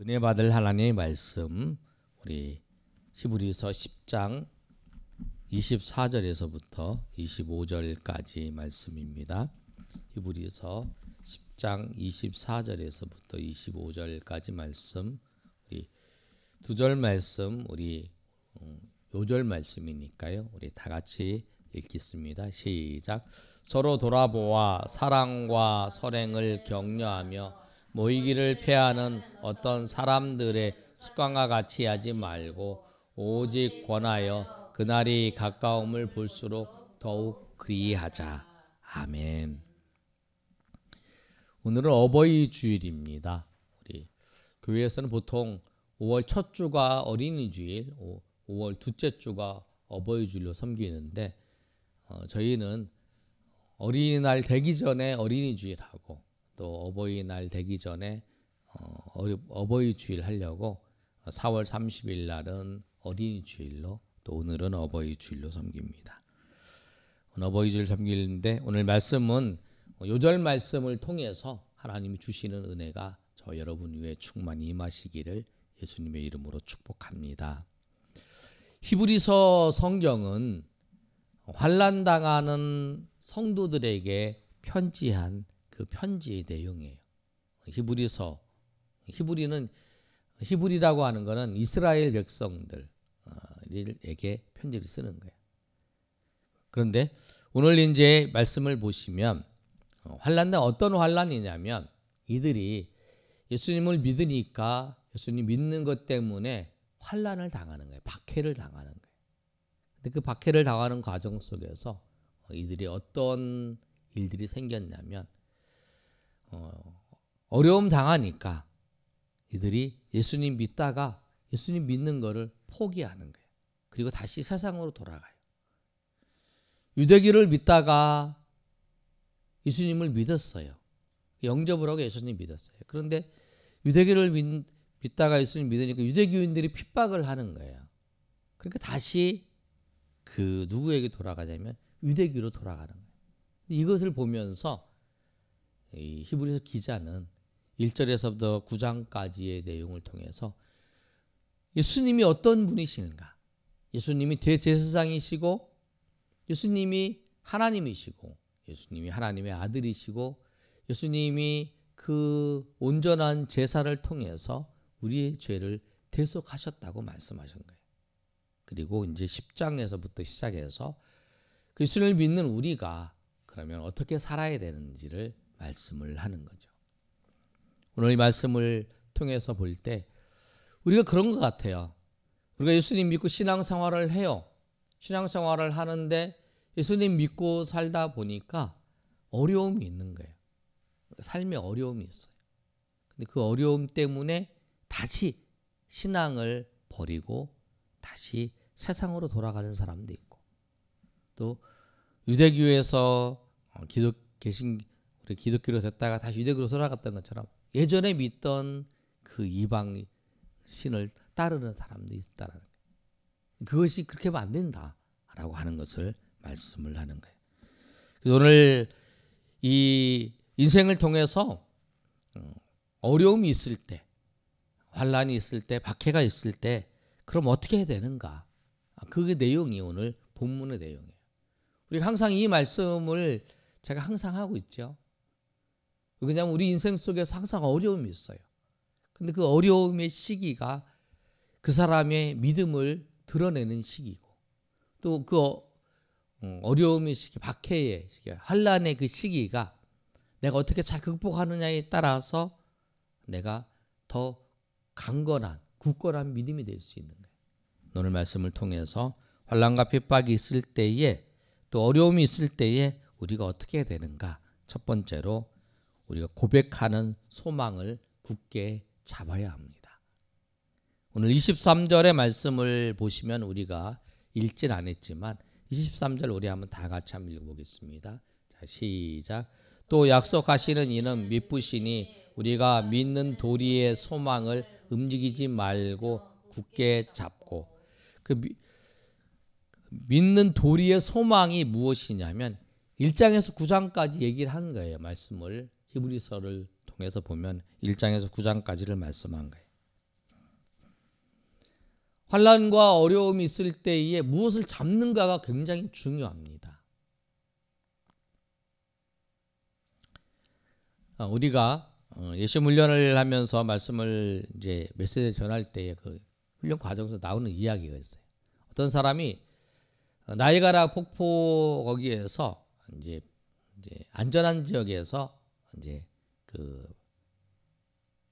은혜 받을 하나님의 말씀, 우리 히브리서 10장 24절에서부터 25절까지 말씀입니다. 히브리서 10장 24절에서부터 25절까지 말씀, 우리 두 절 말씀, 우리 요절 말씀이니까요. 우리 다 같이 읽겠습니다. 시작. 서로 돌아보아 사랑과 선행을 격려하며 모이기를 피하는 어떤 사람들의 습관과 같이 하지 말고 오직 권하여 그날이 가까움을 볼수록 더욱 그리하자. 아멘. 오늘은 어버이 주일입니다. 우리 교회에서는 보통 5월 첫 주가 어린이 주일, 5월 둘째 주가 어버이 주일로 섬기는데 저희는 어린이날 되기 전에 어린이 주일하고 또 어버이날 되기 전에 어버이 주일 하려고 4월 30일 날은 어린이 주일로 또 오늘은 어버이 주일로 섬깁니다. 오늘 어버이 주일 섬기는데 오늘 말씀은 요절 말씀을 통해서 하나님이 주시는 은혜가 저 여러분 위에 충만히 임하시기를 예수님의 이름으로 축복합니다. 히브리서 성경은 환난 당하는 성도들에게 편지한 그 편지의 내용이에요. 히브리라고 하는 것은 이스라엘 백성들에게 편지를 쓰는 거예요. 그런데 오늘 이제 말씀을 보시면 환난은 어떤 환난이냐면 이들이 예수님을 믿으니까 예수님 믿는 것 때문에 환난을 당하는 거예요. 박해를 당하는 거예요. 근데 그 박해를 당하는 과정 속에서 이들이 어떤 일들이 생겼냐면 어려움 당하니까 이들이 예수님 믿다가 예수님 믿는 거를 포기하는 거예요. 그리고 다시 세상으로 돌아가요. 유대교를 믿다가 예수님을 믿었어요. 영접을 하고 예수님 믿었어요. 그런데 유대교를 믿다가 예수님 믿으니까 유대교인들이 핍박을 하는 거예요. 그러니까 다시 그 누구에게 돌아가냐면 유대교로 돌아가는 거예요. 이것을 보면서 이 히브리서 기자는 1절에서부터 9장까지의 내용을 통해서 예수님이 어떤 분이신가? 예수님이 대제사장이시고 예수님이 하나님이시고 예수님이 하나님의 아들이시고 예수님이 그 온전한 제사를 통해서 우리의 죄를 대속하셨다고 말씀하신 거예요. 그리고 이제 10장에서부터 시작해서 예수님을 믿는 우리가 그러면 어떻게 살아야 되는지를 말씀을 하는 거죠. 오늘 이 말씀을 통해서 볼 때 우리가 그런 것 같아요. 우리가 예수님 믿고 신앙생활을 해요. 신앙생활을 하는데 예수님 믿고 살다 보니까 어려움이 있는 거예요. 삶에 어려움이 있어요. 근데 그 어려움 때문에 다시 신앙을 버리고 다시 세상으로 돌아가는 사람도 있고 또 유대교에서 우리 기독교로 됐다가 다시 유대교로 돌아갔던 것처럼 예전에 믿던 그 이방 신을 따르는 사람도 있다는 거예요. 그것이 그렇게 하면 안 된다라고 하는 것을 말씀을 하는 거예요. 오늘 이 인생을 통해서 어려움이 있을 때, 환난이 있을 때, 박해가 있을 때 그럼 어떻게 해야 되는가? 그게 내용이 오늘 본문의 내용이에요. 우리가 항상 이 말씀을 제가 항상 하고 있죠. 왜냐하면 우리 인생 속에서 항상 어려움이 있어요. 근데 그 어려움의 시기가 그 사람의 믿음을 드러내는 시기고 또 그 어려움의 시기, 박해의 시기, 환난의 그 시기가 내가 어떻게 잘 극복하느냐에 따라서 내가 더 강건한, 굳건한 믿음이 될 수 있는 거예요. 오늘 말씀을 통해서 환난과 핍박이 있을 때에 또 어려움이 있을 때에 우리가 어떻게 해야 되는가? 첫 번째로 우리가 고백하는 소망을 굳게 잡아야 합니다. 오늘 23절의 말씀을 보시면 우리가 읽진 않았지만 23절 우리 한번 다 같이 한번 읽어보겠습니다. 자, 시작. 또 약속하시는 이는 미쁘시니 우리가 믿는 도리의 소망을 움직이지 말고 굳게 잡고 믿는 도리의 소망이 무엇이냐면 1장에서 9장까지 얘기를 한 거예요. 말씀을 히브리서를 통해서 보면 1장에서 9장까지를 말씀한 거예요. 환난과 어려움이 있을 때에 무엇을 잡는가가 굉장히 중요합니다. 우리가 예수 훈련을 하면서 말씀을 이제 메시지 전할 때에 그 훈련 과정에서 나오는 이야기가 있어요. 어떤 사람이 나이가라 폭포 거기에서 이제 안전한 지역에서 이제 그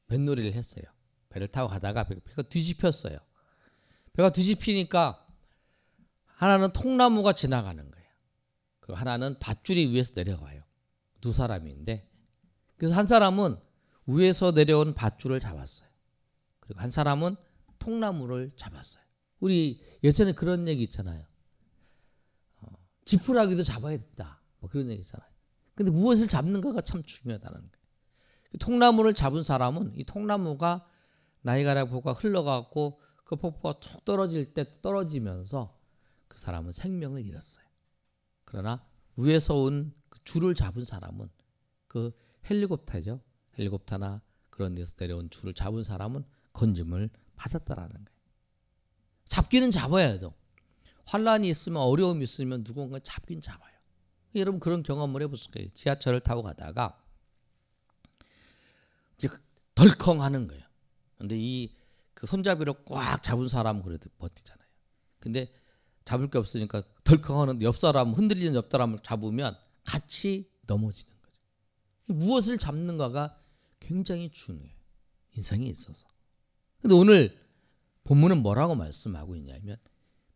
뱃놀이를 했어요. 배를 타고 가다가 배가 뒤집혔어요. 배가 뒤집히니까 하나는 통나무가 지나가는 거예요. 그리고 하나는 밧줄이 위에서 내려가요. 두 사람인데, 그래서 한 사람은 위에서 내려온 밧줄을 잡았어요. 그리고 한 사람은 통나무를 잡았어요. 우리 예전에 그런 얘기 있잖아요. 지푸라기도 잡아야 된다. 뭐 그런 얘기 있잖아요. 근데 무엇을 잡는가가 참 중요하다는 거예요. 통나무를 잡은 사람은 이 통나무가 나이가라 폭포가 흘러가고 그 폭포가 툭 떨어질 때 떨어지면서 그 사람은 생명을 잃었어요. 그러나 위에서 온 그 줄을 잡은 사람은 그 헬리콥터죠. 헬리콥터나 그런 데서 내려온 줄을 잡은 사람은 건짐을 받았다라는 거예요. 잡기는 잡아야죠. 환란이 있으면 어려움이 있으면 누군가 잡긴 잡아요. 여러분 그런 경험을 해보실 거예요. 지하철을 타고 가다가 덜컹 하는 거예요. 근데 이 그 손잡이를 꽉 잡은 사람은 그래도 버티잖아요. 근데 잡을 게 없으니까 덜컹 하는데 옆 사람, 흔들리는 옆 사람을 잡으면 같이 넘어지는 거죠. 무엇을 잡는가가 굉장히 중요해요. 인생에 있어서. 근데 오늘 본문은 뭐라고 말씀하고 있냐면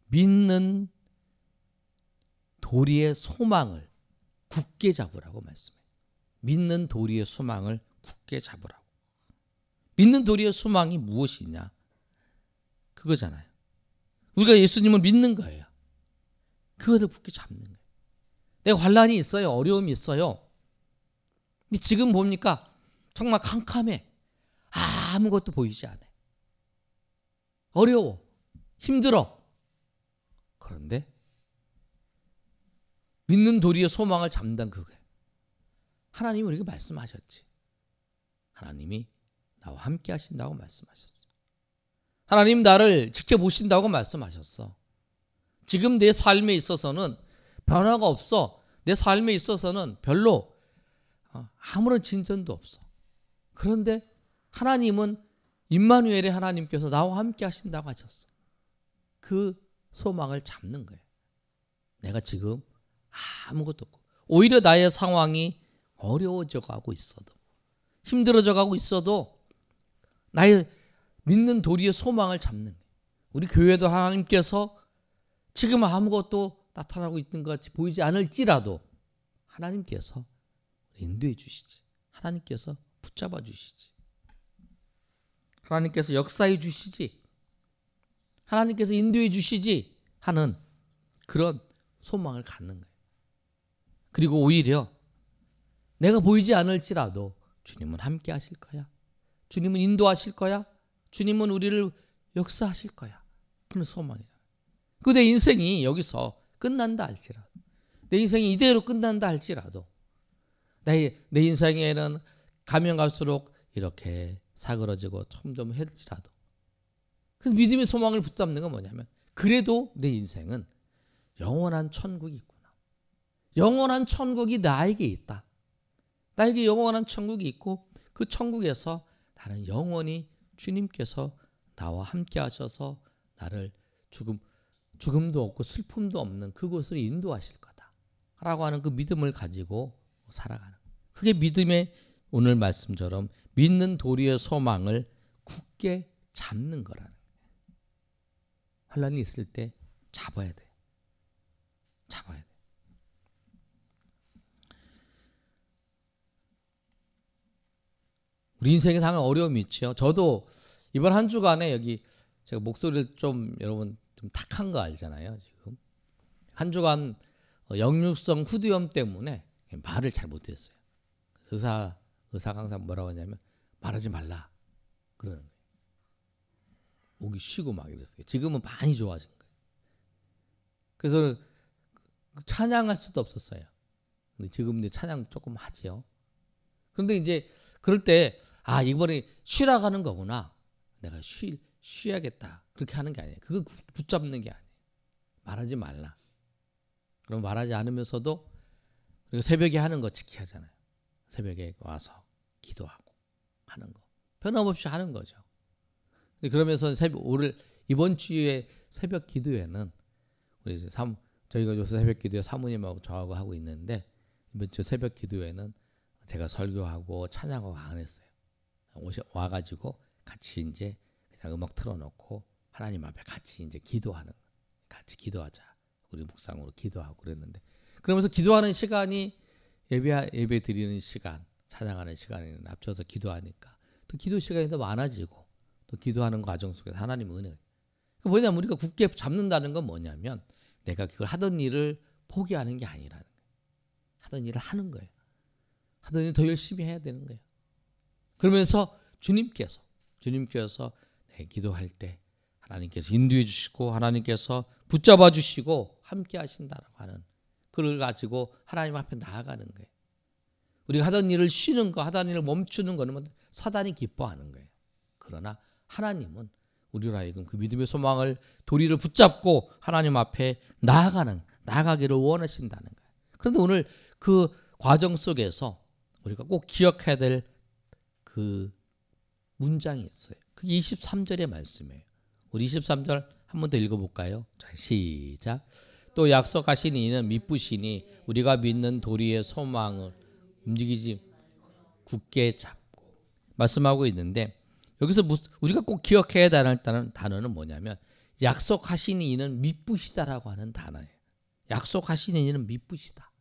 믿는 도리의 소망을 굳게 잡으라고 말씀해요. 믿는 도리의 소망을 굳게 잡으라고. 믿는 도리의 소망이 무엇이냐? 그거잖아요. 우리가 예수님을 믿는 거예요. 그것을 굳게 잡는 거예요. 내가 환난이 있어요. 어려움이 있어요. 근데 지금 봅니까? 정말 캄캄해. 아무것도 보이지 않아요. 어려워. 힘들어. 그런데 믿는 도리의 소망을 잡는다는 그거예요. 하나님이 우리에게 말씀하셨지. 하나님이 나와 함께 하신다고 말씀하셨어. 하나님 나를 지켜보신다고 말씀하셨어. 지금 내 삶에 있어서는 변화가 없어. 내 삶에 있어서는 별로 아무런 진전도 없어. 그런데 하나님은 임마누엘의 하나님께서 나와 함께 하신다고 하셨어. 그 소망을 잡는 거예요. 내가 지금 아무것도 없고 오히려 나의 상황이 어려워져 가고 있어도 힘들어져 가고 있어도 나의 믿는 도리의 소망을 잡는 거예요. 우리 교회도 하나님께서 지금 아무것도 나타나고 있는 것 같이 보이지 않을지라도 하나님께서 인도해 주시지. 하나님께서 붙잡아 주시지. 하나님께서 역사해 주시지. 하나님께서 인도해 주시지 하는 그런 소망을 갖는 거예요. 그리고 오히려 내가 보이지 않을지라도 주님은 함께 하실 거야. 주님은 인도하실 거야. 주님은 우리를 역사하실 거야. 그런 소망이잖아. 그 내 인생이 여기서 끝난다 할지라도, 내 인생이 이대로 끝난다 할지라도, 내 인생에는 가면 갈수록 이렇게 사그러지고 점점 할지라도, 그 믿음의 소망을 붙잡는 건 뭐냐면 그래도 내 인생은 영원한 천국이 있구나. 영원한 천국이 나에게 있다. 나에게 영원한 천국이 있고 그 천국에서 나는 영원히 주님께서 나와 함께 하셔서 나를 죽음도 없고 슬픔도 없는 그곳으로 인도하실 거다 라고 하는 그 믿음을 가지고 살아가는, 그게 믿음의 오늘 말씀처럼 믿는 도리의 소망을 굳게 잡는 거라는 거예요. 환난이 있을 때 잡아야 돼. 잡아야 돼. 우리 인생에 상당한 어려움이 있죠. 저도 이번 한 주간에 여기 제가 목소리를 좀 여러분 좀 탁한 거 알잖아요. 지금 한 주간 역류성 후두염 때문에 말을 잘 못했어요. 그래서 의사가 항상 뭐라고 하냐면 말하지 말라 그러는 거예요. 목이 쉬고 막 이랬어요. 지금은 많이 좋아진 거예요. 그래서 찬양할 수도 없었어요. 근데 지금 이제 찬양 조금 하지요. 그런데 이제 그럴 때 이번에 쉬라 가는 거구나. 내가 쉬어야겠다. 그렇게 하는 게 아니에요. 그거 붙잡는 게 아니에요. 말하지 말라. 그럼 말하지 않으면서도 우리가 새벽에 하는 거 지켜야 하잖아요. 새벽에 와서 기도하고 하는 거. 변함없이 하는 거죠. 그러면서 오늘 이번 주에 새벽 기도회는 우리 저희가 요새 새벽 기도회 사모님하고 저하고 하고 있는데 이번 주 새벽 기도회는 제가 설교하고 찬양하고 안 했어요. 와가지고 같이 이제 그냥 음악 틀어놓고 하나님 앞에 같이 이제 기도하는, 같이 기도하자. 우리 묵상으로 기도하고 그랬는데, 그러면서 기도하는 시간이 예배 드리는 시간, 찬양하는 시간에는 앞서서 기도하니까 또 기도 시간이 더 많아지고 또 기도하는 과정 속에서 하나님의 은혜가. 뭐냐면 우리가 굳게 잡는다는 건 뭐냐면 내가 그걸 하던 일을 포기하는 게 아니라는 거예요. 하던 일을 하는 거예요. 하던 일 더 열심히 해야 되는 거예요. 그러면서 주님께서 기도할 때 하나님께서 인도해 주시고 하나님께서 붙잡아 주시고 함께 하신다라고 하는 그걸 가지고 하나님 앞에 나아가는 거예요. 우리가 하던 일을 쉬는 거, 하던 일을 멈추는 거는 사단이 기뻐하는 거예요. 그러나 하나님은 우리로 하여금 그 믿음의 소망을, 도리를 붙잡고 하나님 앞에 나아가기를 원하신다는 거예요. 그런데 오늘 그 과정 속에서 우리가 꼭 기억해야 될 그 문장이 있어요. 그게 23절의 말씀이에요. 우리 23절 한 번 더 읽어볼까요? 자, 시작. 또 약속하신 이는 미쁘시니 우리가 믿는 도리의 소망을 움직이지 굳게 잡고 말씀하고 있는데, 여기서 우리가 꼭 기억해야 될 단어는 뭐냐면 약속하신 이는 미쁘시다라고 하는 단어예요. 약속하신 이는 미쁘시다.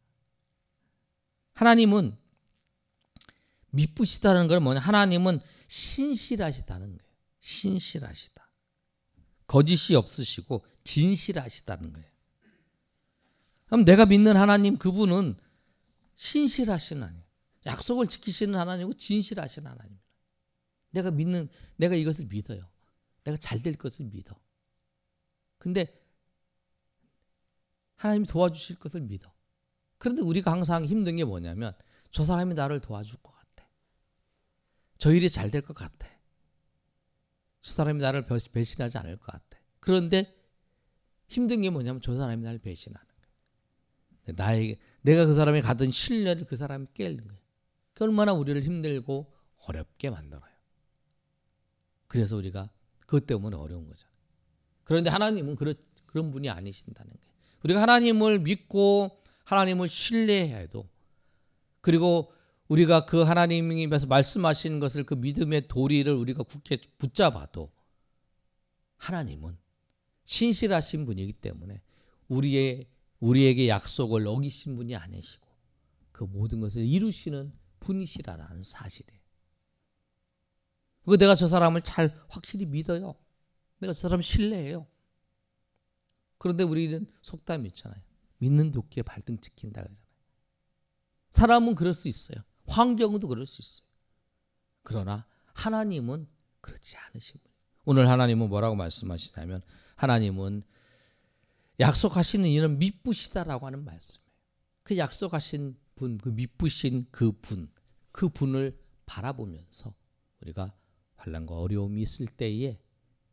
하나님은 미쁘시다는 건 뭐냐? 하나님은 신실하시다는 거예요. 신실하시다. 거짓이 없으시고 진실하시다는 거예요. 그럼 내가 믿는 하나님, 그분은 신실하신 하나님, 약속을 지키시는 하나님이고 진실하신 하나님입니다. 내가 이것을 믿어요. 내가 잘 될 것을 믿어. 근데 하나님이 도와주실 것을 믿어. 그런데 우리가 항상 힘든 게 뭐냐면 저 사람이 나를 도와줄 것 같아. 저 일이 잘 될 것 같아. 저 사람이 나를 배신하지 않을 것 같아. 그런데 힘든 게 뭐냐면 저 사람이 나를 배신하는 거예요. 내가 그 사람이 가던 신뢰를 그 사람이 깨는 거예요. 그 얼마나 우리를 힘들고 어렵게 만들어요. 그래서 우리가 그것 때문에 어려운 거잖아요. 그런데 하나님은 그런 분이 아니신다는 거예요. 우리가 하나님을 믿고 하나님을 신뢰해야 해도, 그리고 우리가 그 하나님께서 말씀하시는 것을, 그 믿음의 도리를 우리가 굳게 붙잡아도 하나님은 신실하신 분이기 때문에 우리에게 약속을 어기신 분이 아니시고 그 모든 것을 이루시는 분이시라는 사실이에요. 그리고 내가 저 사람을 잘 확실히 믿어요. 내가 저 사람 신뢰해요. 그런데 우리는 속담이 있잖아요. 믿는 도끼에 발등 찍힌다 그러잖아요. 사람은 그럴 수 있어요. 환경도 그럴 수 있어요. 그러나 하나님은 그렇지 않으신 분이에요. 오늘 하나님은 뭐라고 말씀하시냐면 하나님은 약속하시는 이는 미쁘시다라고 하는 말씀이에요. 그 약속하신 분, 그 미쁘신 그 분을 바라보면서 우리가 환난과 어려움이 있을 때에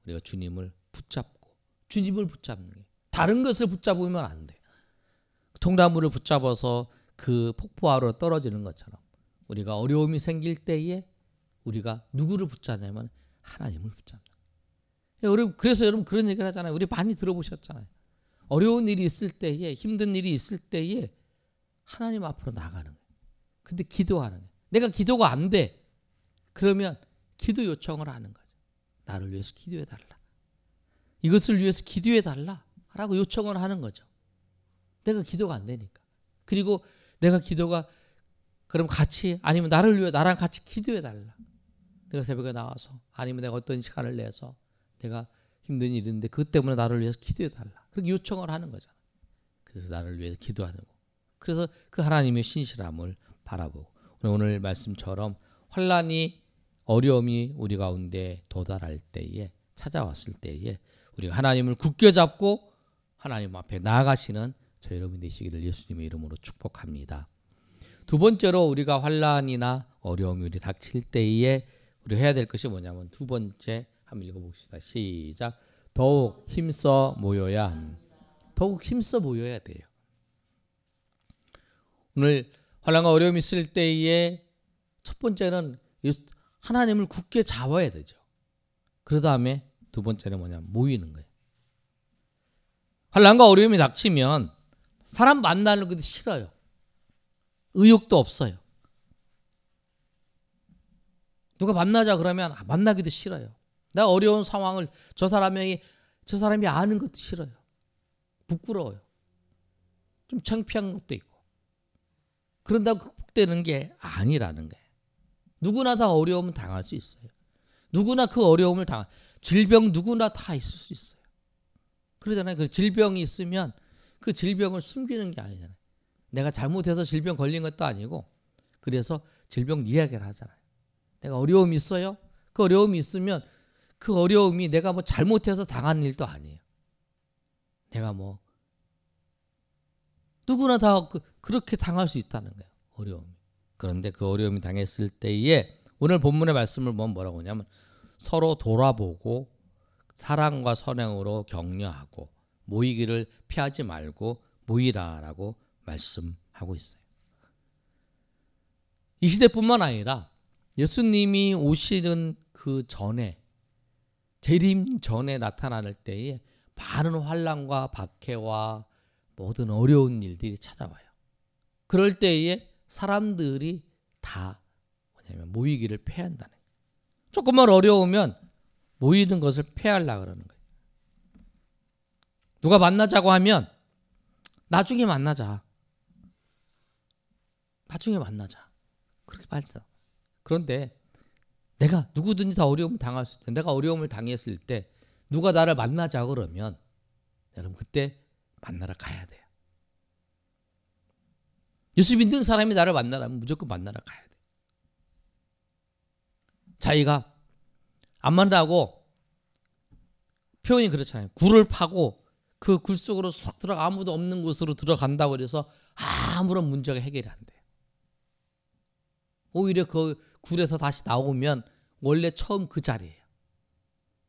우리가 주님을 붙잡고, 주님을 붙잡는 게, 다른 것을 붙잡으면 안 돼요. 통나무를 붙잡아서 그 폭포하로 떨어지는 것처럼 우리가 어려움이 생길 때에 우리가 누구를 붙잡냐면 하나님을 붙잡는 거예요. 그래서 여러분 그런 얘기를 하잖아요. 우리 많이 들어보셨잖아요. 어려운 일이 있을 때에, 힘든 일이 있을 때에 하나님 앞으로 나가는 거예요. 근데 기도하는 거예요. 내가 기도가 안 돼. 그러면 기도 요청을 하는 거죠. 나를 위해서 기도해달라. 이것을 위해서 기도해달라 라고 요청을 하는 거죠. 내가 기도가 안 되니까. 그리고 내가 기도가, 그럼 같이, 아니면 나랑 같이 기도해달라. 내가 새벽에 나와서, 아니면 내가 어떤 시간을 내서 내가 힘든 일인데 그것 때문에 나를 위해서 기도해달라. 그렇게 요청을 하는 거잖아요. 그래서 나를 위해서 기도하는 거. 그래서 그 하나님의 신실함을 바라보고, 오늘 말씀처럼 환난이, 어려움이 우리 가운데 도달할 때에, 찾아왔을 때에 우리가 하나님을 굳게 잡고 하나님 앞에 나아가시는 저 여러분 되시기를 예수님의 이름으로 축복합니다. 두 번째로 우리가 환난이나 어려움이 우리 닥칠 때에 우리 해야 될 것이 뭐냐면 두 번째 한번 읽어봅시다. 시작. 더욱 힘써 모여야 합니다. 더욱 힘써 모여야 돼요. 오늘 환난과 어려움이 있을 때에 첫 번째는 하나님을 굳게 잡아야 되죠. 그 다음에 두 번째는 뭐냐면 모이는 거예요. 환난과 어려움이 닥치면 사람 만나는 것도 싫어요. 의욕도 없어요. 누가 만나자 그러면 만나기도 싫어요. 내가 어려운 상황을 저 사람이 아는 것도 싫어요. 부끄러워요. 좀 창피한 것도 있고. 그런다고 극복되는 게 아니라는 거예요. 누구나 다 어려움은 당할 수 있어요. 누구나 그 어려움을 질병 누구나 다 있을 수 있어요. 그러잖아요. 그 질병이 있으면 그 질병을 숨기는 게 아니잖아요. 내가 잘못해서 질병 걸린 것도 아니고 그래서 질병 이야기를 하잖아요. 내가 어려움이 있어요. 그 어려움이 있으면 그 어려움이 내가 뭐 잘못해서 당한 일도 아니에요. 내가 뭐 누구나 다 그렇게 당할 수 있다는 거예요. 어려움이. 그런데 그 어려움이 당했을 때에 오늘 본문의 말씀을 뭐라고 하냐면 서로 돌아보고 사랑과 선행으로 격려하고 모이기를 피하지 말고 모이라라고 말씀하고 있어요. 이 시대뿐만 아니라 예수님이 오시는 그 전에 재림 전에 나타날 때에 많은 환난과 박해와 모든 어려운 일들이 찾아와요. 그럴 때에 사람들이 다 뭐냐면 모이기를 패한다는 거예요. 조금만 어려우면 모이는 것을 패하려고 그러는 거예요. 누가 만나자고 하면 나중에 만나자. 그렇게 말하죠. 그런데 내가 누구든지 다 어려움을 당할 수 있다. 내가 어려움을 당했을 때 누가 나를 만나자 그러면 여러분 그때 만나러 가야 돼요. 예수 믿는 사람이 나를 만나라면 무조건 만나러 가야 돼요. 자기가 안 만나고 표현이 그렇잖아요. 굴을 파고 그 굴 속으로 쑥 들어가 아무도 없는 곳으로 들어간다고 해서 아무런 문제가 해결이 안 돼요. 오히려 그 굴에서 다시 나오면 원래 처음 그 자리예요.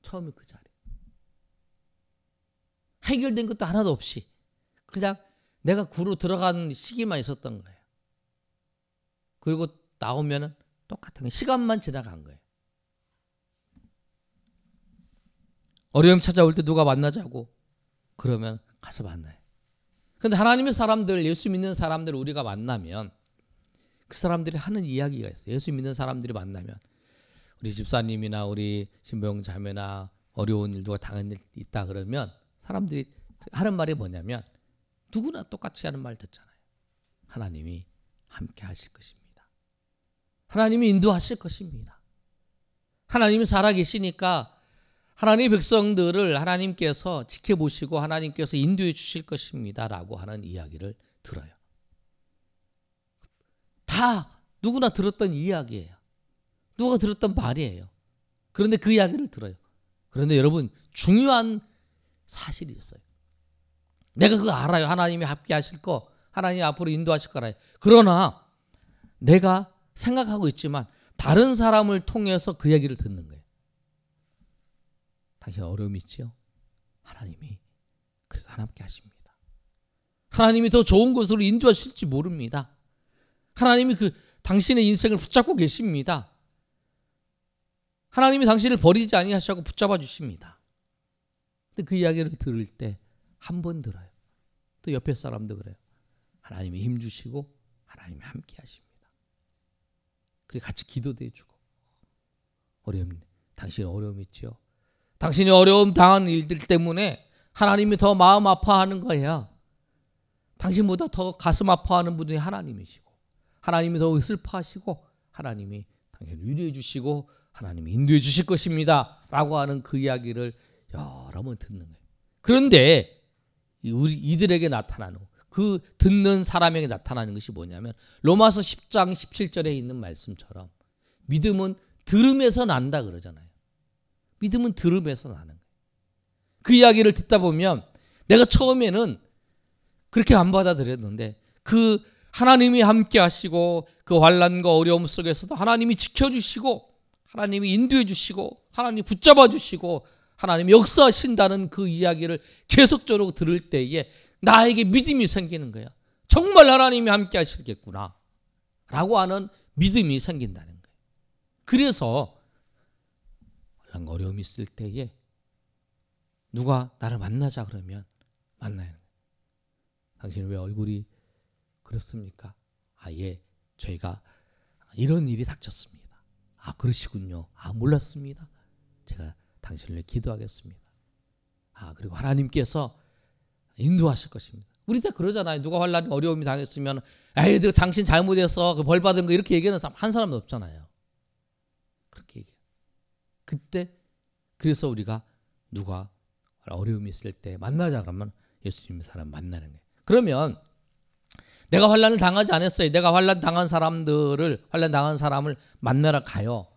처음에 그 자리. 해결된 것도 하나도 없이 그냥 내가 굴로 들어간 시기만 있었던 거예요. 그리고 나오면은 똑같은 거예요. 시간만 지나간 거예요. 어려움 찾아올 때 누가 만나자고 그러면 가서 만나요. 그런데 하나님의 사람들, 예수 믿는 사람들 우리가 만나면 그 사람들이 하는 이야기가 있어요. 예수 믿는 사람들이 만나면 우리 집사님이나 우리 신병 자매나 어려운 일 누가 당한 일 있다 그러면 사람들이 하는 말이 뭐냐면 누구나 똑같이 하는 말 듣잖아요. 하나님이 함께 하실 것입니다. 하나님이 인도하실 것입니다. 하나님이 살아계시니까 하나님의 백성들을 하나님께서 지켜보시고 하나님께서 인도해 주실 것입니다 라고 하는 이야기를 들어요. 다 누구나 들었던 이야기예요. 누가 들었던 말이에요. 그런데 그 이야기를 들어요. 그런데 여러분 중요한 사실이 있어요. 내가 그거 알아요. 하나님이 함께 하실 거, 하나님이 앞으로 인도하실 거 알아요. 그러나 내가 생각하고 있지만 다른 사람을 통해서 그 얘기를 듣는 거예요. 당신 어려움이 있죠? 하나님이 그래서 함께 하십니다. 하나님이 더 좋은 곳으로 인도하실지 모릅니다. 하나님이 당신의 인생을 붙잡고 계십니다. 하나님이 당신을 버리지 아니하시고 붙잡아 주십니다. 근데 그 이야기를 들을 때 한 번 들어요. 또 옆에 사람도 그래요. 하나님이 힘 주시고 하나님이 함께 하십니다. 그리고 같이 기도도 해주고 당신이 어려움 있죠? 당신이 어려움 당한 일들 때문에 하나님이 더 마음 아파하는 거예요. 당신보다 더 가슴 아파하는 분이 하나님이시고 하나님이 더 슬퍼하시고 하나님이 당신을 위로해 주시고 하나님이 인도해 주실 것입니다 라고 하는 그 이야기를 여러 번 듣는 거예요. 그런데 이들에게 나타나는 그 듣는 사람에게 나타나는 것이 뭐냐면 로마서 10장 17절에 있는 말씀처럼 믿음은 들음에서 난다 그러잖아요. 믿음은 들음에서 나는 거예요. 그 이야기를 듣다 보면 내가 처음에는 그렇게 안 받아들였는데 그 하나님이 함께 하시고 그 환난과 어려움 속에서도 하나님이 지켜주시고 하나님이 인도해 주시고 하나님 붙잡아 주시고 하나님 역사하신다는 그 이야기를 계속적으로 들을 때에 나에게 믿음이 생기는 거야. 정말 하나님이 함께 하시겠구나 라고 하는 믿음이 생긴다는 거예요. 그래서 어려움이 있을 때에 누가 나를 만나자 그러면 만나요. 당신 왜 얼굴이 그렇습니까? 예, 저희가 이런 일이 닥쳤습니다. 그러시군요. 몰랐습니다. 제가 당신을 위해 기도하겠습니다. 그리고 하나님께서 인도하실 것입니다. 우리 때 그러잖아요. 누가 환난 어려움이 당했으면 내가 당신 잘못해서 그 벌 받은 거 이렇게 얘기하는 사람 한 사람도 없잖아요. 그렇게 얘기해요. 그때 그래서 우리가 누가 어려움이 있을 때 만나자 그러면 예수님의 사람 만나는 거예요. 그러면 내가 환난을 당하지 않았어요. 내가 환난 당한 사람을 만나러 가요.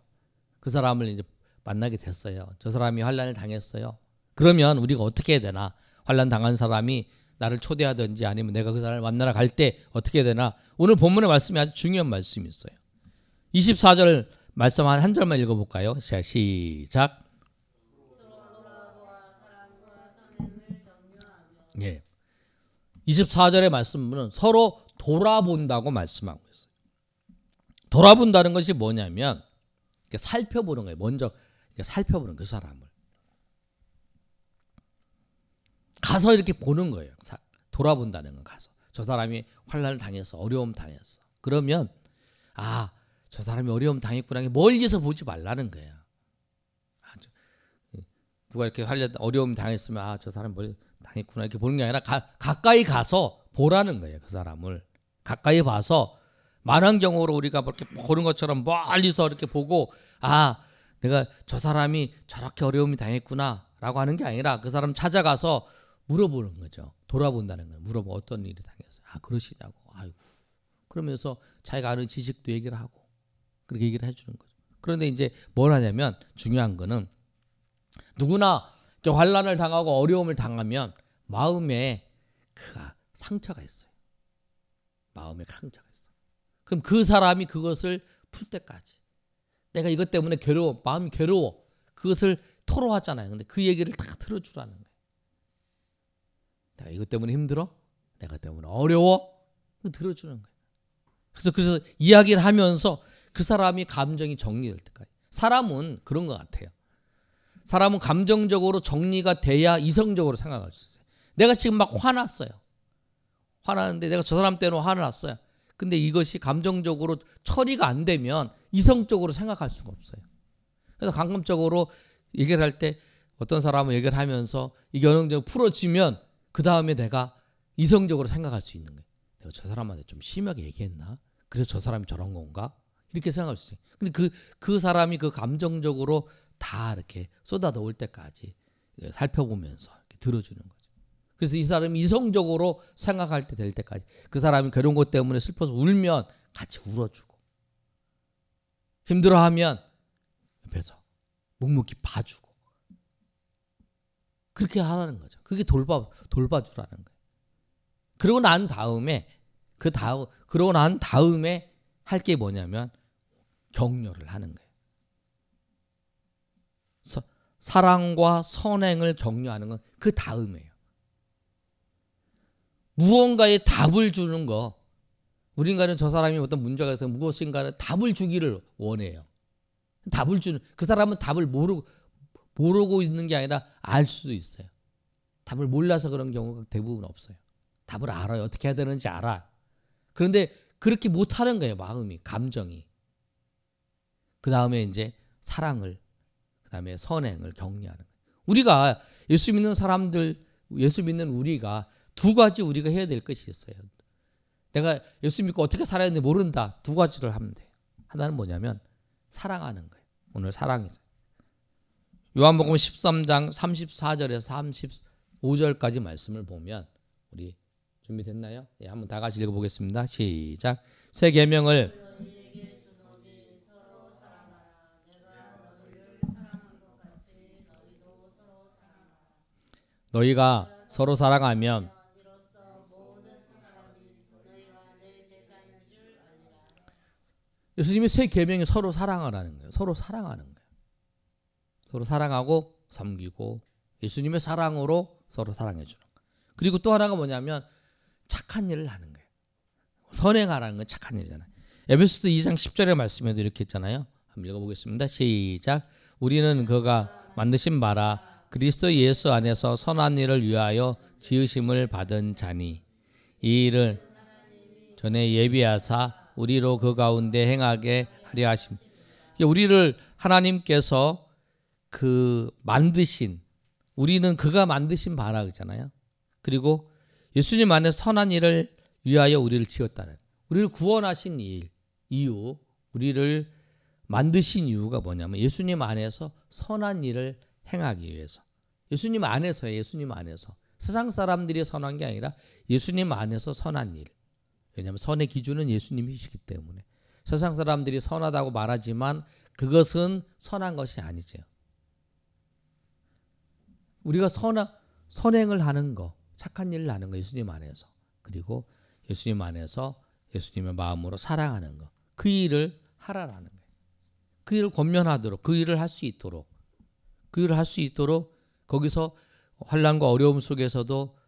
그 사람을 이제 만나게 됐어요. 저 사람이 환난을 당했어요. 그러면 우리가 어떻게 해야 되나? 환난 당한 사람이 나를 초대하든지 아니면 내가 그 사람을 만나러 갈 때 어떻게 해야 되나? 오늘 본문의 말씀이 아주 중요한 말씀이 있어요. 24절 말씀 한 절만 읽어볼까요? 자, 시작. 예. 24절의 말씀은 서로 돌아본다고 말씀하고 있어요. 돌아본다는 것이 뭐냐면 살펴보는 거예요. 먼저 살펴보는 그 사람을 가서 이렇게 보는 거예요. 돌아본다는 건 가서 저 사람이 환난을 당해서 어려움 당했어. 그러면 저 사람이 어려움 당했구나. 멀리서 보지 말라는 거예요. 누가 이렇게 어려움 당했으면 저 사람 뭘 당했구나 이렇게 보는 게 아니라 가까이 가서 보라는 거예요. 그 사람을 가까이 봐서 만환경으로 우리가 이렇게 보는 것처럼 멀리서 이렇게 보고 내가 저 사람이 저렇게 어려움이 당했구나 라고 하는 게 아니라 그 사람 찾아가서 물어보는 거죠. 돌아본다는 거예요. 물어보 어떤 일이 당했어요. 그러시냐고. 아이고. 그러면서 자기가 아는 지식도 얘기를 하고 그렇게 얘기를 해주는 거죠. 그런데 이제 뭘 하냐면 중요한 거는 누구나 환난을 당하고 어려움을 당하면 마음에 상처가 있어요. 마음에 상처가 있어요. 그럼 그 사람이 그것을 풀 때까지 내가 이것 때문에 마음이 괴로워. 그것을 토로하잖아요. 근데 그 얘기를 다 들어주라는 거예요. 내가 이것 때문에 힘들어? 내가 때문에 어려워? 들어주는 거예요. 그래서 이야기를 하면서 그 사람이 감정이 정리될 때까지. 사람은 그런 것 같아요. 사람은 감정적으로 정리가 돼야 이성적으로 생각할 수 있어요. 내가 지금 막 화났어요. 화나는데 내가 저 사람 때문에 화를 났어요. 근데 이것이 감정적으로 처리가 안 되면 이성적으로 생각할 수가 없어요. 그래서 감정적으로 얘기를 할 때 어떤 사람은 얘기를 하면서 이게 어느 정도 풀어지면 그 다음에 내가 이성적으로 생각할 수 있는 거예요. 내가 저 사람한테 좀 심하게 얘기했나? 그래서 저 사람이 저런 건가? 이렇게 생각할 수 있어요. 근데 그 사람이 그 감정적으로 다 이렇게 쏟아놓을 때까지 살펴보면서 이렇게 들어주는 거죠. 그래서 이 사람이 이성적으로 생각할 때 될 때까지 그 사람이 괴로운 것 때문에 슬퍼서 울면 같이 울어주고 힘들어하면 옆에서 묵묵히 봐주고 그렇게 하라는 거죠. 그게 돌봐주라는 거예요. 그러고 난 다음에 그러고 난 다음에 할 게 뭐냐면 격려를 하는 거예요. 사랑과 선행을 격려하는 건 그 다음이에요. 무언가에 답을 주는 거. 우리가는 저 사람이 어떤 문제가 있어서 무엇인가를 답을 주기를 원해요. 답을 주는 그 사람은 답을 모르고 있는 게 아니라 알 수도 있어요. 답을 몰라서 그런 경우가 대부분 없어요. 답을 알아요. 어떻게 해야 되는지 알아. 그런데 그렇게 못하는 거예요. 마음이, 감정이. 그 다음에 이제 사랑을, 그 다음에 선행을 격려하는 거예요. 우리가 예수 믿는 사람들, 예수 믿는 우리가 두 가지 우리가 해야 될 것이 있어요. 내가 예수 믿고 어떻게 살아야 되는지 모른다. 두 가지를 하면 돼요. 하나는 뭐냐면 사랑하는 거예요. 오늘 사랑이죠. 요한복음 13장 34절에서 35절까지 말씀을 보면 우리 준비됐나요? 예, 한번 다 같이 읽어보겠습니다. 시작. 새 계명을 너희가 서로 사랑하면 예수님의 새 계명이 서로 사랑하라는 거예요. 서로 사랑하는 거예요. 서로 사랑하고 섬기고 예수님의 사랑으로 서로 사랑해 주는 거예요. 그리고 또 하나가 뭐냐면 착한 일을 하는 거예요. 선행하라는 건 착한 일이잖아요. 에베소서 2장 10절의 말씀에도 이렇게 했잖아요. 한번 읽어보겠습니다. 시작. 우리는 그가 만드신 바라 그리스도 예수 안에서 선한 일을 위하여 지으심을 받은 자니 이 일을 전에 예비하사 우리로 그 가운데 행하게 하려 하심. 우리를 하나님께서 그 만드신, 우리는 그가 만드신 바라 그러잖아요. 그리고 예수님 안에 선한 일을 위하여 우리를 지었다는, 우리를 구원하신 이유, 우리를 만드신 이유가 뭐냐면 예수님 안에서 선한 일을 행하기 위해서. 예수님 안에서요. 예수님 안에서. 세상 사람들이 선한 게 아니라 예수님 안에서 선한 일. 왜냐하면 선의 기준은 예수님이시기 때문에. 세상 사람들이 선하다고 말하지만 그것은 선한 것이 아니죠. 우리가 선행을 하는 거, 착한 일을 하는 거 예수님 안에서. 그리고 예수님 안에서 예수님의 마음으로 사랑하는 거. 그 일을 하라라는 거예요. 그 일을 권면하도록, 그 일을 할 수 있도록, 그 일을 할 수 있도록 거기서 환난과 어려움 속에서도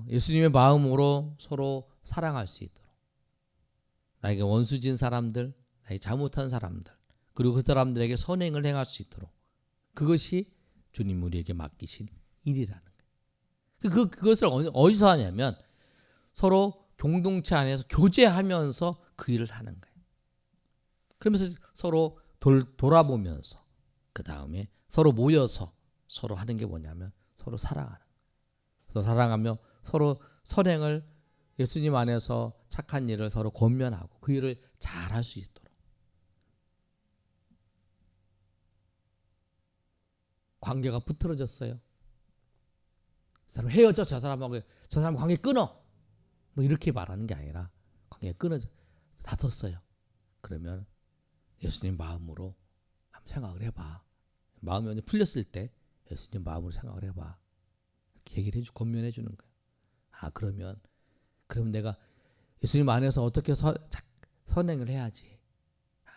예수님의 마음으로 서로 사랑할 수 있도록. 나에게 원수진 사람들, 나에게 잘못한 사람들, 그리고 그 사람들에게 선행을 행할 수 있도록. 그것이 주님 우리에게 맡기신 일이라는 거예요. 그것을 어디서 하냐면 서로 공동체 안에서 교제하면서 그 일을 하는 거예요. 그러면서 서로 돌아보면서 그 다음에 서로 모여서 서로 하는 게 뭐냐면 서로 사랑하는 거예요. 서로 사랑하며 서로 선행을 예수님 안에서 착한 일을 서로 권면하고 그 일을 잘 할 수 있도록. 관계가 부트러졌어요. 그 사람 헤어져. 저 사람 관계 끊어. 뭐 이렇게 말하는 게 아니라 관계 끊어져. 다퉜어요. 그러면 예수님 마음으로 한번 생각을 해봐. 마음이 완전 풀렸을 때 예수님 마음으로 생각을 해봐. 이렇게 얘기를 권면해 주는 거예요. 그럼 내가 예수님 안에서 어떻게 선행을 해야지.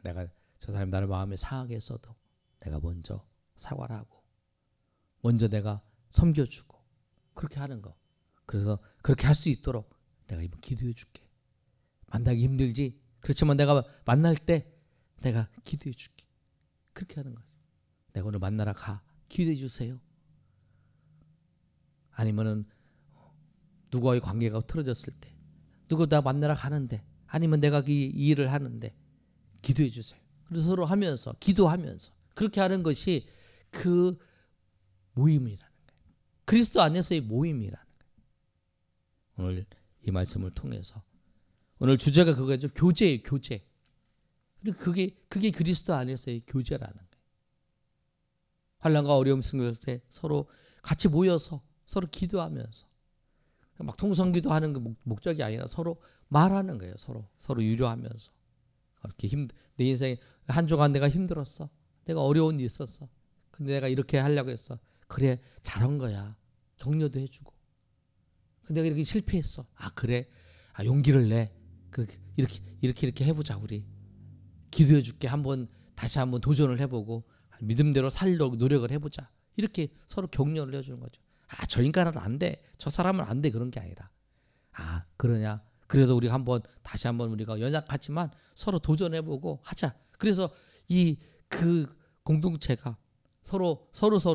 내가 저 사람이 나를 마음에 상하게 했어도 내가 먼저 사과를 하고 먼저 내가 섬겨주고 그렇게 하는 거. 그래서 그렇게 할 수 있도록 내가 이번 기도해 줄게. 만나기 힘들지? 그렇지만 내가 만날 때 내가 기도해 줄게. 그렇게 하는 거죠. 내가 오늘 만나러 가. 기도해 주세요. 아니면은 누구와의 관계가 틀어졌을 때 누구 나 만나러 가는데 아니면 내가 이 일을 하는데 기도해 주세요. 그래서 서로 하면서 기도하면서 그렇게 하는 것이 그 모임이라는 거예요. 그리스도 안에서의 모임이라는 거예요. 오늘 이 말씀을 통해서 오늘 주제가 그거죠. 교제예요. 교제. 그리고 그게 그리스도 안에서의 교제라는 거예요. 환난과 어려움 속에 서로 같이 모여서 서로 기도하면서 막 통성기도 하는 그 목적이 아니라 서로 말하는 거예요. 서로 유료하면서 이렇게 내 인생에 한 주간 내가 힘들었어. 내가 어려운 일이 있었어. 근데 내가 이렇게 하려고 했어. 그래 잘한 거야. 격려도 해주고. 근데 내가 이렇게 실패했어. 그래. 용기를 내. 이렇게 해보자 우리. 기도해 줄게. 다시 한번 도전을 해보고 믿음대로 살려고 노력을 해보자. 이렇게 서로 격려를 해주는 거죠. 저 인간은 안 돼. 저 사람은 안 돼. 그런 게 아니라. 그러냐. 그래도 우리가 다시 한번 우리가 연약하지만 서로 도전해보고 하자. 그래서 그 공동체가 서로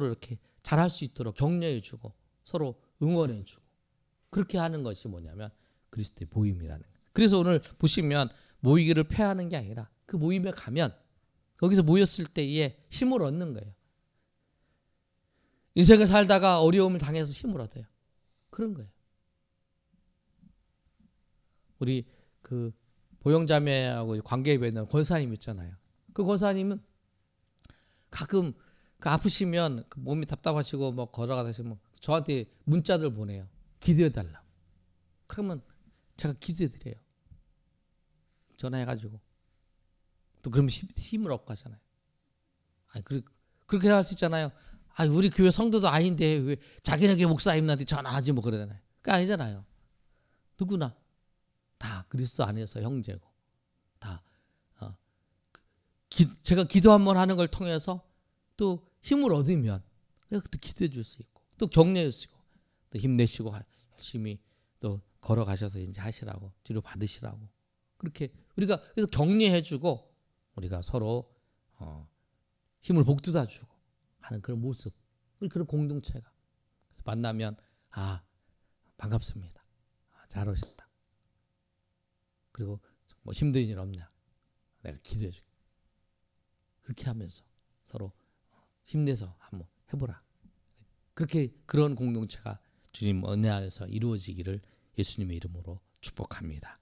이렇게 잘할 수 있도록 격려해주고 서로 응원해주고 그렇게 하는 것이 뭐냐면 그리스도의 모임이라는 거예요. 그래서 오늘 보시면 모이기를 폐하는 게 아니라 그 모임에 가면 거기서 모였을 때에 힘을 얻는 거예요. 인생을 살다가 어려움을 당해서 힘을 얻어요. 그런 거예요. 우리 그 보영자매하고 관계에 맺는 권사님 있잖아요. 그 권사님은 가끔 아프시면 몸이 답답하시고 뭐 걸어가시면 저한테 문자들 보내요. 기도해달라고. 그러면 제가 기도해드려요. 전화해가지고. 또 그러면 힘을 얻고 하잖아요. 그렇게 할 수 있잖아요. 우리 교회 성도도 아닌데 왜 자기네게 목사님한테 전화하지 뭐 그러잖아요. 그게 아니잖아요. 누구나 다 그리스도 안에서 형제고 다 제가 기도 한번 하는 걸 통해서 또 힘을 얻으면 내가 또 기도해 줄 수 있고 또 격려해 주시고 또 힘내시고 열심히 또 걸어가셔서 이제 하시라고 치료 받으시라고 그렇게 우리가 그래서 격려해 주고 우리가 서로 힘을 북돋아 주고 하는 그런 모습 그런 공동체가 그래서 만나면 반갑습니다. 잘 오셨다. 그리고 뭐 힘든 일 없냐? 내가 기도해 줄게. 그렇게 하면서 서로 힘내서 한번 해보라. 그렇게 그런 공동체가 주님 은혜 안에서 이루어지기를 예수님의 이름으로 축복합니다.